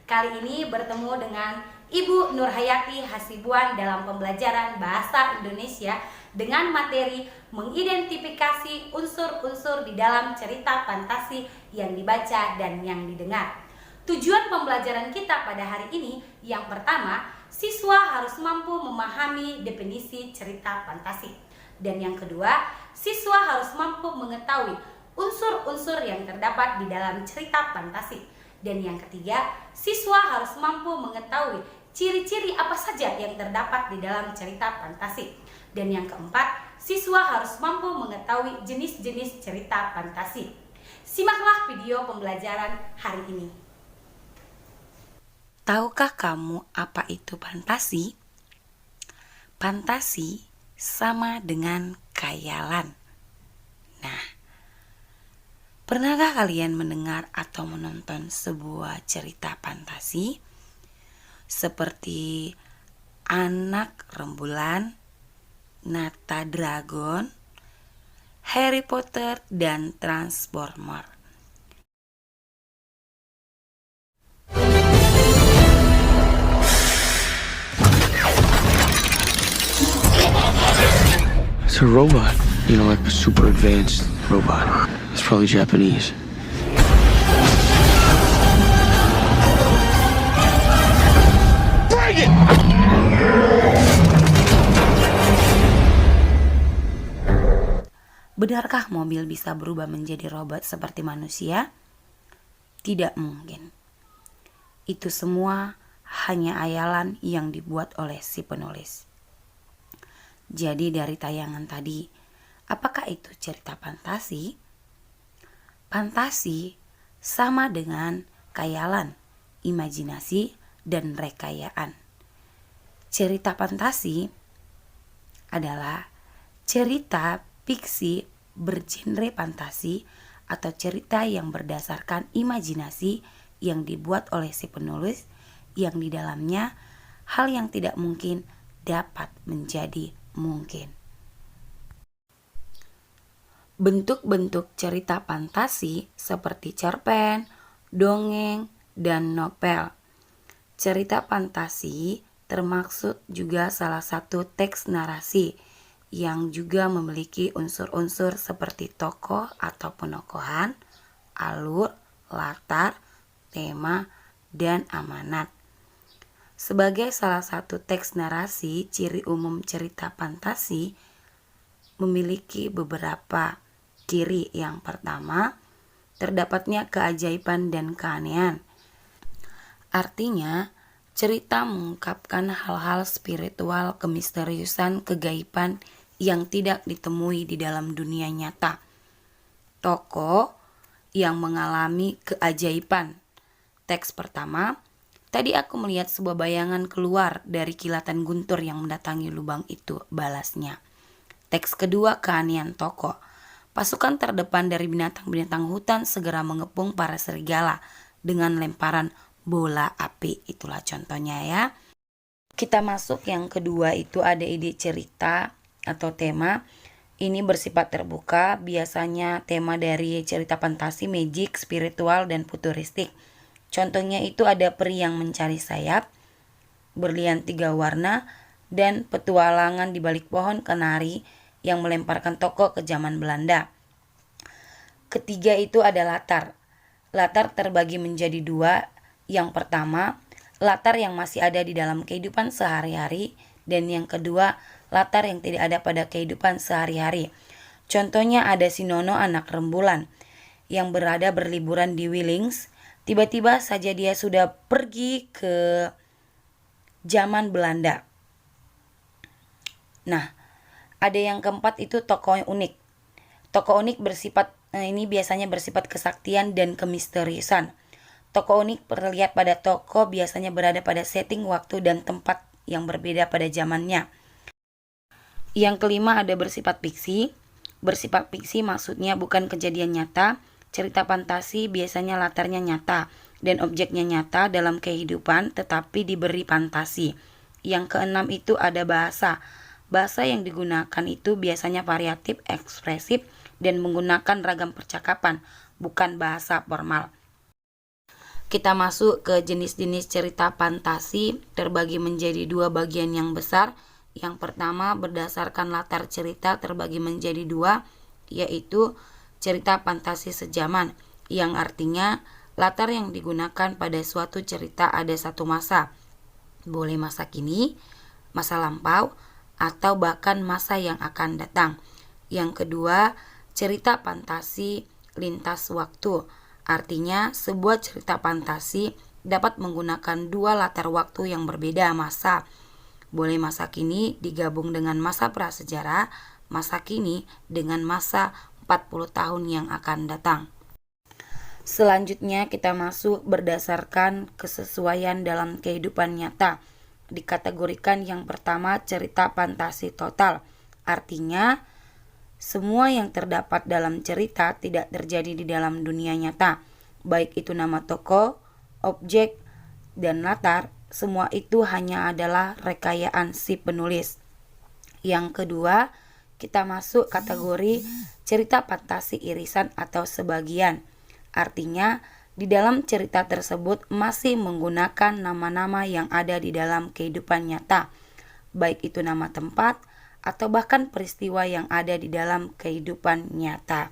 Kali ini bertemu dengan Ibu Nurhayati Hasibuan dalam pembelajaran Bahasa Indonesia dengan materi mengidentifikasi unsur-unsur di dalam cerita fantasi yang dibaca dan yang didengar. Tujuan pembelajaran kita pada hari ini yang pertama, siswa harus mampu memahami definisi cerita fantasi. Dan yang kedua, siswa harus mampu mengetahui unsur-unsur yang terdapat di dalam cerita fantasi. Dan yang ketiga, siswa harus mampu mengetahui ciri-ciri apa saja yang terdapat di dalam cerita fantasi. Dan yang keempat, siswa harus mampu mengetahui jenis-jenis cerita fantasi. Simaklah video pembelajaran hari ini. Tahukah kamu apa itu fantasi? Fantasi sama dengan khayalan. Nah, pernahkah kalian mendengar atau menonton sebuah cerita fantasi seperti Anak Rembulan, Nata Dragon, Harry Potter, dan Transformer? It's a robot, like a super advanced robot. It's probably Japanese. Bring it! Benarkah mobil bisa berubah menjadi robot seperti manusia? Tidak mungkin. Itu semua hanya hayalan yang dibuat oleh si penulis. Jadi dari tayangan tadi, apakah itu cerita fantasi? Fantasi sama dengan khayalan, imajinasi, dan rekayaan. Cerita fantasi adalah cerita fiksi bergenre fantasi atau cerita yang berdasarkan imajinasi yang dibuat oleh si penulis, yang di dalamnya hal yang tidak mungkin dapat menjadi mungkin. Bentuk-bentuk cerita fantasi seperti cerpen, dongeng, dan novel. Cerita fantasi termaksud juga salah satu teks narasi yang juga memiliki unsur-unsur seperti tokoh atau penokohan, alur, latar, tema, dan amanat. Sebagai salah satu teks narasi, ciri umum cerita fantasi memiliki beberapa ciri. Yang pertama, terdapatnya keajaiban dan keanehan. Artinya, cerita mengungkapkan hal-hal spiritual, kemisteriusan, kegaiban yang tidak ditemui di dalam dunia nyata. Tokoh yang mengalami keajaiban. Teks pertama, tadi aku melihat sebuah bayangan keluar dari kilatan guntur yang mendatangi lubang itu, balasnya. Teks kedua, keanehan tokoh. Pasukan terdepan dari binatang-binatang hutan segera mengepung para serigala dengan lemparan bola api. Itulah contohnya ya. Kita masuk yang kedua, itu ada ide cerita atau tema. Ini bersifat terbuka, biasanya tema dari cerita fantasi, magic, spiritual, dan futuristik. Contohnya itu ada peri yang mencari sayap, berlian 3 warna, dan petualangan di balik pohon kenari yang melemparkan tokoh ke zaman Belanda. Ketiga itu ada latar. Latar terbagi menjadi 2. Yang pertama, latar yang masih ada di dalam kehidupan sehari-hari, dan yang kedua, latar yang tidak ada pada kehidupan sehari-hari. Contohnya ada si Nono anak rembulan yang berada berliburan di Willings. Tiba-tiba saja dia sudah pergi ke zaman Belanda. Nah, ada yang keempat itu tokoh unik. Tokoh unik ini biasanya bersifat kesaktian dan kemisteriusan. Tokoh unik terlihat pada tokoh biasanya berada pada setting, waktu, dan tempat yang berbeda pada zamannya. Yang kelima ada bersifat fiksi. Bersifat fiksi maksudnya bukan kejadian nyata. Cerita fantasi biasanya latarnya nyata dan objeknya nyata dalam kehidupan, tetapi diberi fantasi. Yang keenam itu ada bahasa. Bahasa yang digunakan itu biasanya variatif, ekspresif, dan menggunakan ragam percakapan, bukan bahasa formal. kita masuk ke jenis-jenis cerita fantasi terbagi menjadi dua bagian yang besar. Yang pertama berdasarkan latar cerita terbagi menjadi dua, yaitu cerita fantasi sejaman, yang artinya latar yang digunakan pada suatu cerita ada satu masa, boleh masa kini, masa lampau, atau bahkan masa yang akan datang. Yang kedua, cerita fantasi lintas waktu, artinya sebuah cerita fantasi dapat menggunakan dua latar waktu yang berbeda masa, boleh masa kini digabung dengan masa prasejarah, masa kini dengan masa 40 tahun yang akan datang. Selanjutnya kita masuk berdasarkan kesesuaian dalam kehidupan nyata. Dikategorikan yang pertama cerita fantasi total, artinya semua yang terdapat dalam cerita tidak terjadi di dalam dunia nyata, baik itu nama tokoh, objek, dan latar, semua itu hanya adalah rekayaan si penulis. Yang kedua, kita masuk kategori cerita fantasi irisan atau sebagian. Artinya, di dalam cerita tersebut masih menggunakan nama-nama yang ada di dalam kehidupan nyata, baik itu nama tempat atau bahkan peristiwa yang ada di dalam kehidupan nyata.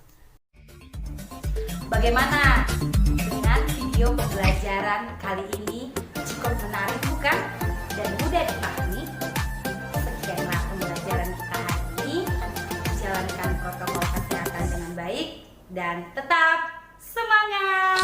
Bagaimana dengan video pembelajaran kali ini? Cukup menarik bukan? Dan mudah dipahami? Sekianlah pembelajaran kita hari ini. Jalankan protokol kesehatan dengan baik dan tetap semangat!